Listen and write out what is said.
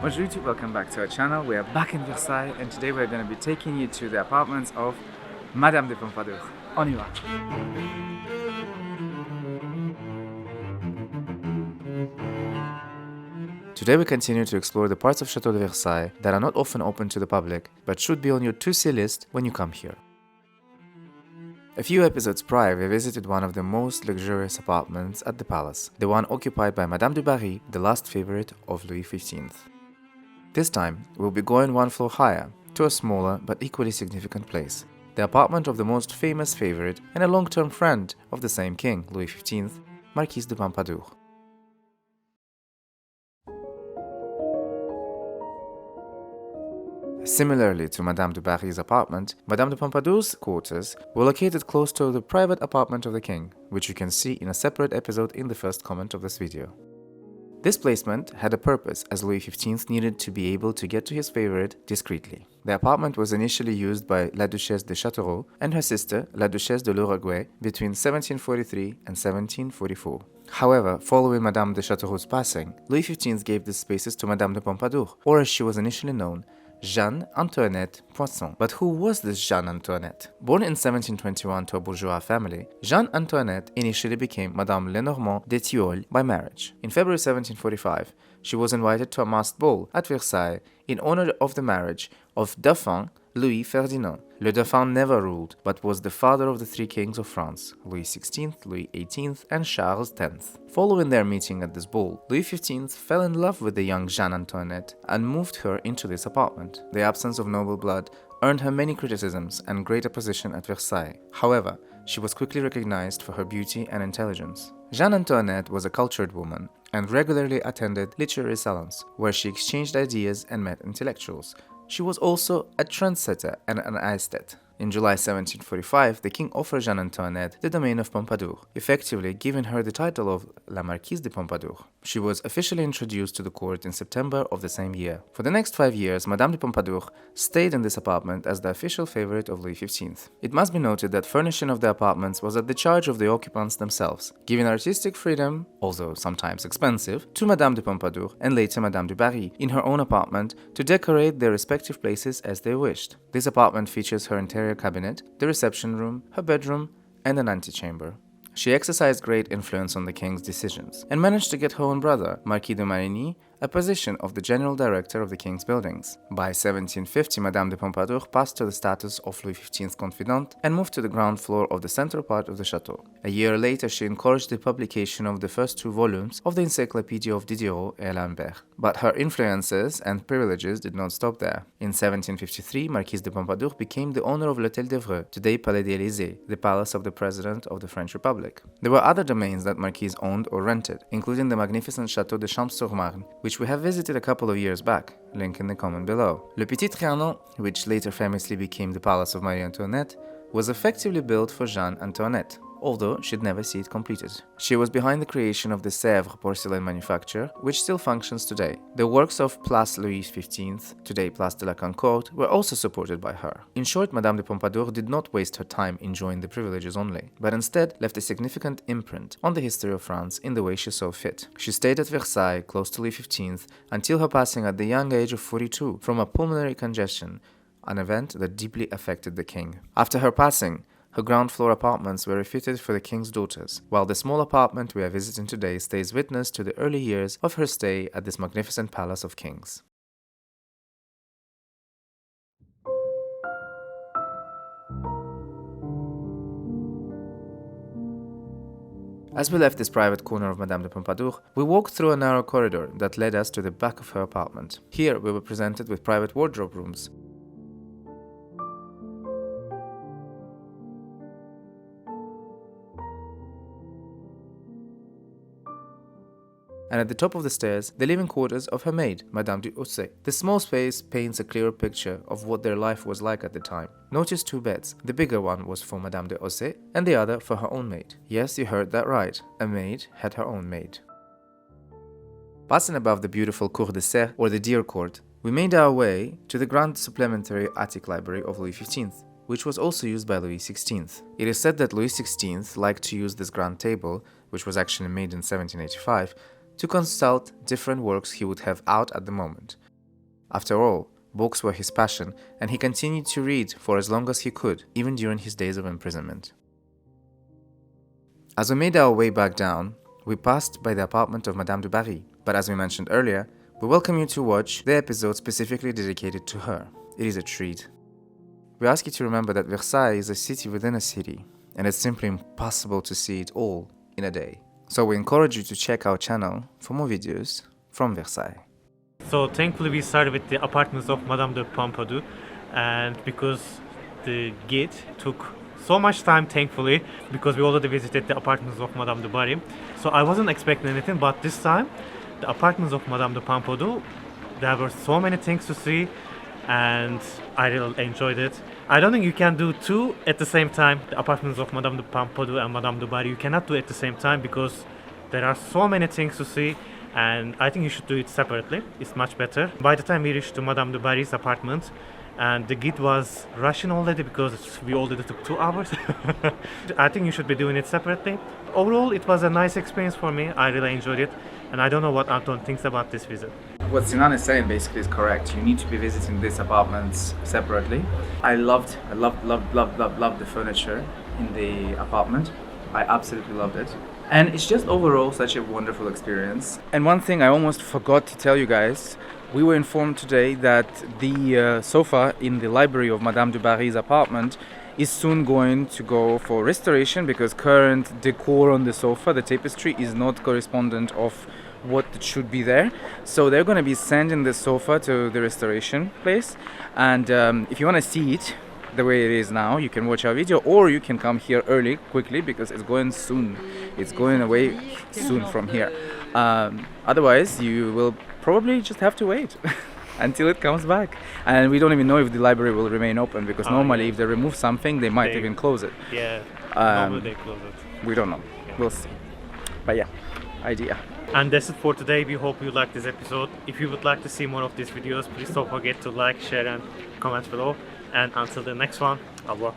Bonjour YouTube, welcome back to our channel. We are back in Versailles and today we're going to be taking you to the apartments of Madame de Pompadour. On y va! Today we continue to explore the parts of Château de Versailles that are not often open to the public, but should be on your to-see list when you come here. A few episodes prior, we visited one of the most luxurious apartments at the palace, the one occupied by Madame du Barry, the last favorite of Louis XV. This time, we'll be going one floor higher, to a smaller but equally significant place, the apartment of the most famous favorite and a long-term friend of the same king, Louis XV, Marquise de Pompadour. Similarly to Madame du Barry's apartment, Madame de Pompadour's quarters were located close to the private apartment of the king, which you can see in a separate episode in the first comment of this video. This placement had a purpose as Louis XV needed to be able to get to his favorite discreetly. The apartment was initially used by La Duchesse de Châteauroux and her sister, La Duchesse de l'Uruguay, between 1743 and 1744. However, following Madame de Châteauroux's passing, Louis XV gave these spaces to Madame de Pompadour, or as she was initially known, Jeanne-Antoinette Poisson. But who was this Jeanne-Antoinette? Born in 1721 to a bourgeois family, Jeanne-Antoinette initially became Madame Lenormand de Tilleuls by marriage. In February 1745, she was invited to a masked ball at Versailles in honor of the marriage of Dauphin Louis Ferdinand. Le Dauphin never ruled, but was the father of the three kings of France, Louis XVI, Louis XVIII, and Charles X. Following their meeting at this ball, Louis XV fell in love with the young Jeanne-Antoinette and moved her into this apartment. The absence of noble blood earned her many criticisms and great opposition at Versailles. However, she was quickly recognized for her beauty and intelligence. Jeanne-Antoinette was a cultured woman and regularly attended literary salons, where she exchanged ideas and met intellectuals. She was also a trendsetter and an aesthete. In July 1745, the king offered Jeanne-Antoinette the domain of Pompadour, effectively giving her the title of La Marquise de Pompadour. She was officially introduced to the court in September of the same year. For the next 5 years, Madame de Pompadour stayed in this apartment as the official favorite of Louis XV. It must be noted that furnishing of the apartments was at the charge of the occupants themselves, giving artistic freedom, although sometimes expensive, to Madame de Pompadour and later Madame du Barry in her own apartment to decorate their respective places as they wished. This apartment features her interior cabinet, the reception room, her bedroom, and an antechamber. She exercised great influence on the king's decisions and managed to get her own brother, Marquis de Marigny, a position of the general director of the king's buildings. By 1750, Madame de Pompadour passed to the status of Louis XV's confidante and moved to the ground floor of the central part of the chateau. A year later, she encouraged the publication of the first 2 volumes of the Encyclopedia of Diderot et Lambert. But her influences and privileges did not stop there. In 1753, Marquise de Pompadour became the owner of l'Hôtel d'Evreux, today Palais des Élysées, the palace of the President of the French Republic. There were other domains that Marquise owned or rented, including the magnificent Château de Champs-sur-Marne, which we have visited a couple of years back, link in the comment below. Le Petit Trianon, which later famously became the palace of Marie Antoinette, was effectively built for Jeanne-Antoinette, although she'd never see it completed. She was behind the creation of the Sèvres porcelain manufacture, which still functions today. The works of Place Louis XV, today Place de la Concorde, were also supported by her. In short, Madame de Pompadour did not waste her time enjoying the privileges only, but instead left a significant imprint on the history of France in the way she saw fit. She stayed at Versailles, close to Louis XV, until her passing at the young age of 42 from a pulmonary congestion, an event that deeply affected the king. After her passing, her ground floor apartments were refitted for the king's daughters, while the small apartment we are visiting today stays witness to the early years of her stay at this magnificent palace of kings. As we left this private corner of Madame de Pompadour, we walked through a narrow corridor that led us to the back of her apartment. Here we were presented with private wardrobe rooms, and at the top of the stairs, the living quarters of her maid, Madame du Hausset. This small space paints a clearer picture of what their life was like at the time. Notice 2 beds. The bigger one was for Madame de Hausset, and the other for her own maid. Yes, you heard that right. A maid had her own maid. Passing above the beautiful Cour des Serres, or the Deer Court, we made our way to the grand supplementary attic library of Louis XV, which was also used by Louis XVI. It is said that Louis XVI liked to use this grand table, which was actually made in 1785, to consult different works he would have out at the moment. After all, books were his passion, and he continued to read for as long as he could, even during his days of imprisonment. As we made our way back down, we passed by the apartment of Madame de Barry, but as we mentioned earlier, we welcome you to watch the episode specifically dedicated to her. It is a treat. We ask you to remember that Versailles is a city within a city, and it's simply impossible to see it all in a day. So we encourage you to check our channel for more videos from Versailles. So thankfully we started with the apartments of Madame de Pompadour, and because the guide took so much time, thankfully, because we already visited the apartments of Madame de Barry. So I wasn't expecting anything, but this time the apartments of Madame de Pompadour, there were so many things to see and I really enjoyed it. I don't think you can do two at the same time. The apartments of Madame de Pompadour and Madame de Barry, you cannot do it at the same time because there are so many things to see, and I think you should do it separately. It's much better. By the time we reached to Madame de Barry's apartment, and the guide was rushing already because we already took 2 hours. I think you should be doing it separately. Overall, it was a nice experience for me. I really enjoyed it, and I don't know what Anton thinks about this visit. What Sinan is saying basically is correct. You need to be visiting these apartments separately. I loved the furniture in the apartment. I absolutely loved it. And it's just overall such a wonderful experience. And one thing I almost forgot to tell you guys, we were informed today that the sofa in the library of Madame de Barry's apartment is soon going to go for restoration because current decor on the sofa, the tapestry, is not correspondent of what should be there. So they're going to be sending the sofa to the restoration place. And if you want to see it the way it is now, you can watch our video, or you can come here early, quickly, because it's going soon. It's going away soon from here. Otherwise, you will probably just have to wait until it comes back. And we don't even know if the library will remain open, because normally if they remove something, they might even close it. Yeah, normally they close it. We don't know. Yeah. We'll see. But yeah, idea. And that's it for today. We hope you liked this episode. If you would like to see more of these videos, please don't forget to like, share and comment below. And until the next one, au revoir.